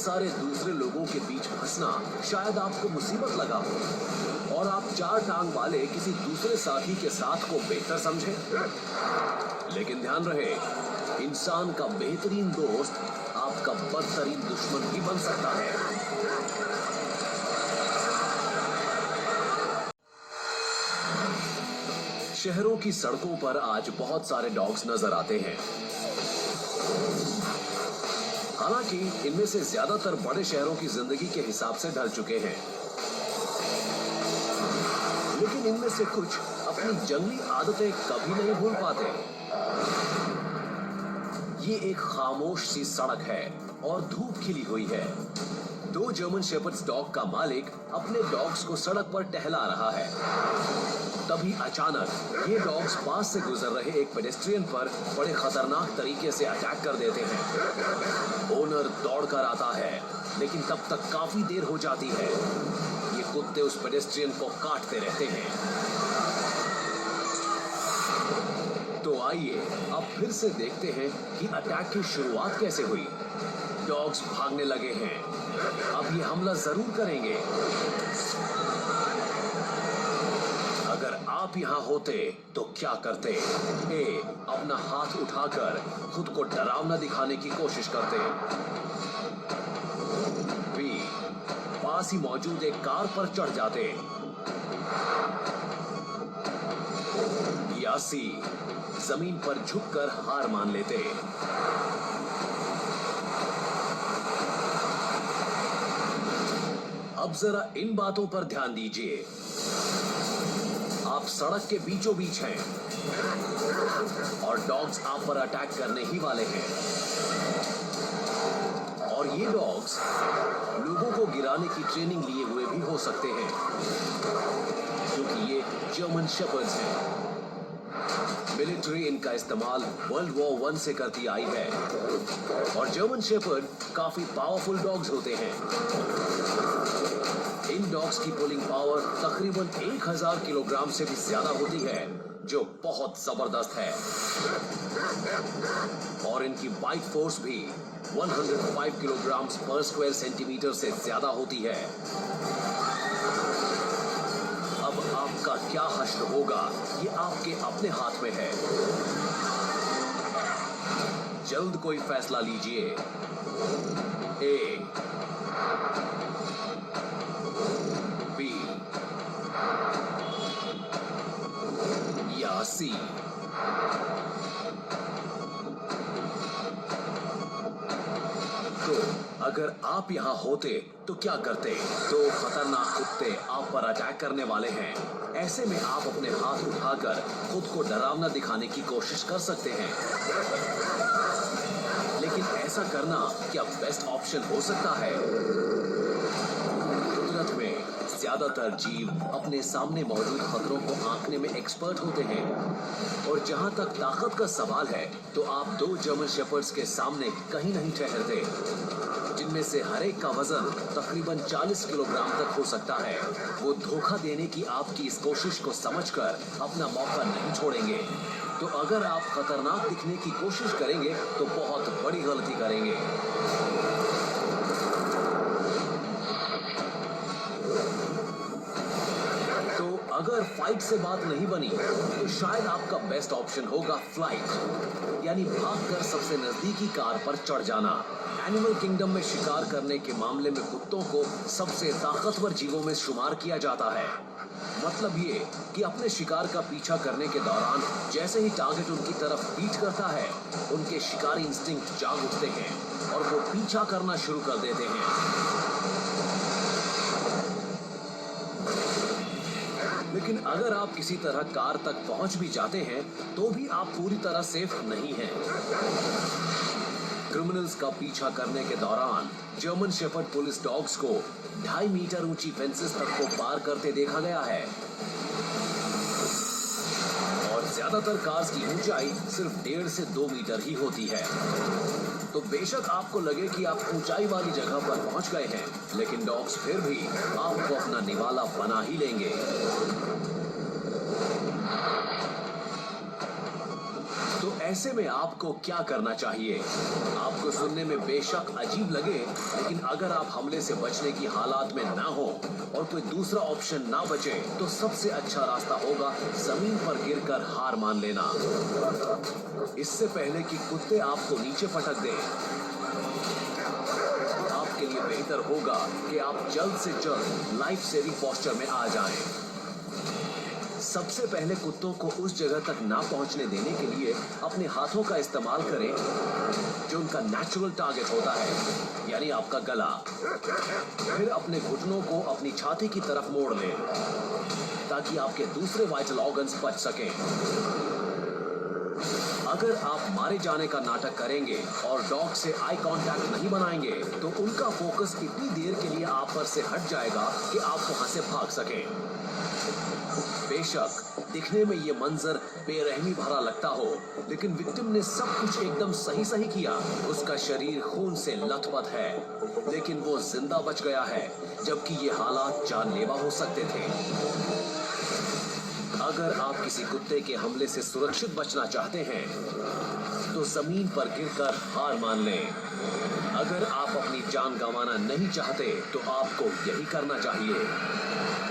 सारे दूसरे लोगों के बीच फंसना शायद आपको मुसीबत लगा हो और आप 4 टांग वाले किसी दूसरे साथी के साथ को बेहतर समझें। लेकिन ध्यान रहे, इंसान का बेहतरीन दोस्त आपका बदतरीन दुश्मन भी बन सकता है। शहरों की सड़कों पर आज बहुत सारे डॉग्स नजर आते हैं। हालांकि इनमें से ज्यादातर बड़े शहरों की जिंदगी के हिसाब से ढल चुके हैं, लेकिन इनमें से कुछ अपनी जंगली आदतें कभी नहीं भूल पाते। ये एक खामोश सी सड़क है और धूप खिली हुई है। 2 जर्मन शेपर्ड्स डॉग का मालिक अपने डॉग्स को सड़क पर टहला रहा है। तभी अचानक ये डॉग्स पास से गुजर रहे एक पेडेस्ट्रियन पर बड़े खतरनाक तरीके से अटैक कर देते हैं। ओनर दौड़कर आता है, लेकिन तब तक काफी देर हो जाती है। ये कुत्ते उस पेडेस्ट्रियन को काटते रहते हैं। तो आइए अब फिर से देखते हैं कि अटैक की शुरुआत कैसे हुई। डॉग्स भागने लगे हैं। अब ये हमला जरूर करेंगे। अगर आप यहाँ होते तो क्या करते? ए, अपना हाथ उठाकर खुद को डरावना दिखाने की कोशिश करते। बी, पास ही मौजूद एक कार पर चढ़ जाते। या सी, जमीन पर झुककर हार मान लेते। अब जरा इन बातों पर ध्यान दीजिए। आप सड़क के बीचों बीच हैं और डॉग्स आप पर अटैक करने ही वाले हैं। और ये डॉग्स लोगों को गिराने की ट्रेनिंग लिए हुए भी हो सकते हैं, क्योंकि ये जर्मन शेपर्ड्स हैं। मिलिट्री इनका इस्तेमाल वर्ल्ड वॉर 1 से करती आई है और जर्मन शेपर्ड काफी पावरफुल डॉग्स होते हैं। इन डॉग्स की पुलिंग पावर तकरीबन 1000 किलोग्राम से भी ज्यादा होती है, जो बहुत जबरदस्त है। और इनकी बाइट फोर्स भी 105 किलोग्राम पर स्क्वायर सेंटीमीटर से ज्यादा होती है। अब आपका क्या हश्र होगा, ये आपके अपने हाथ में है। जल्द कोई फैसला लीजिए। ए, बी या सी। तो अगर आप यहां होते तो क्या करते? 2 खतरनाक कुत्ते आप पर अटैक करने वाले हैं। ऐसे में आप अपने हाथ उठाकर खुद को डरावना दिखाने की कोशिश कर सकते हैं, लेकिन ऐसा करना क्या बेस्ट ऑप्शन हो सकता है? कुदरत में ज्यादातर जीव अपने सामने मौजूद खतरों को आंकने में एक्सपर्ट होते हैं, और जहां तक ताकत का सवाल है तो आप 2 जर्मन शेपर्ड्स के सामने कहीं नहीं ठहरते, जिनमें से हर एक का वजन तकरीबन 40 किलोग्राम तक हो सकता है। वो धोखा देने की आपकी इस कोशिश को समझकर अपना मौका नहीं छोड़ेंगे। तो अगर आप खतरनाक दिखने की कोशिश करेंगे तो बहुत बड़ी गलती करेंगे। तो अगर फाइट से बात नहीं बनी तो शायद आपका बेस्ट ऑप्शन होगा फ्लाइट, यानी भागकर सबसे नजदीकी कार पर चढ़ जाना। एनिमल किंगडम में शिकार करने के मामले में कुत्तों को सबसे ताकतवर जीवों में शुमार किया जाता है। मतलब ये कि अपने शिकार का पीछा करने के दौरान जैसे ही टारगेट उनकी तरफ पीठ करता है, उनके शिकारी इंस्टिंक्ट जाग उठते हैं और वो पीछा करना शुरू कर देते हैं। लेकिन अगर आप किसी तरह कार तक पहुंच भी जाते हैं तो भी आप पूरी तरह सेफ नहीं हैं। क्रिमिनल्स का पीछा करने के दौरान जर्मन शेपर्ड पुलिस डॉग्स को 2.5 मीटर ऊंची फेंसेस तक को पार करते देखा गया है, और ज्यादातर कार्स की ऊंचाई सिर्फ 1.5 से 2 मीटर ही होती है। तो बेशक आपको लगे कि आप ऊंचाई वाली जगह पर पहुंच गए हैं, लेकिन डॉग्स फिर भी आपको अपना निवाला बना ही लेंगे। तो ऐसे में आपको क्या करना चाहिए? आपको सुनने में बेशक अजीब लगे, लेकिन अगर आप हमले से बचने की हालात में ना हो और कोई दूसरा ऑप्शन ना बचे, तो सबसे अच्छा रास्ता होगा जमीन पर गिरकर हार मान लेना। इससे पहले कि कुत्ते आपको नीचे पटक दें, आपके लिए बेहतर होगा कि आप जल्द से जल्द लाइफ सेविंग पोस्चर में आ जाएं। सबसे पहले कुत्तों को उस जगह तक ना पहुंचने देने के लिए अपने हाथों का इस्तेमाल करें जो उनका नेचुरल टारगेट होता है, यानी आपका गला। फिर अपने घुटनों को अपनी छाती की तरफ मोड़ लें ताकि आपके दूसरे वाइटल ऑर्गन्स बच सकें। अगर आप मारे जाने का नाटक करेंगे और डॉग से आई कांटेक्ट नहीं बनाएंगे, तो उनका फोकस इतनी देर के लिए आप पर से हट जाएगा कि आप वहां से भाग सकें। बेशक दिखने में ये मंजर बेरहमी भरा लगता हो, लेकिन विक्टिम ने सब कुछ एकदम सही किया। उसका शरीर खून से लथपथ है, लेकिन वो जिंदा बच गया है, जबकि ये हालात जानलेवा हो सकते थे। अगर आप किसी कुत्ते के हमले से सुरक्षित बचना चाहते हैं, तो जमीन पर गिरकर हार मान लें। अगर आप अपनी जान गंवाना नहीं चाहते, तो आपको यही करना चाहिए।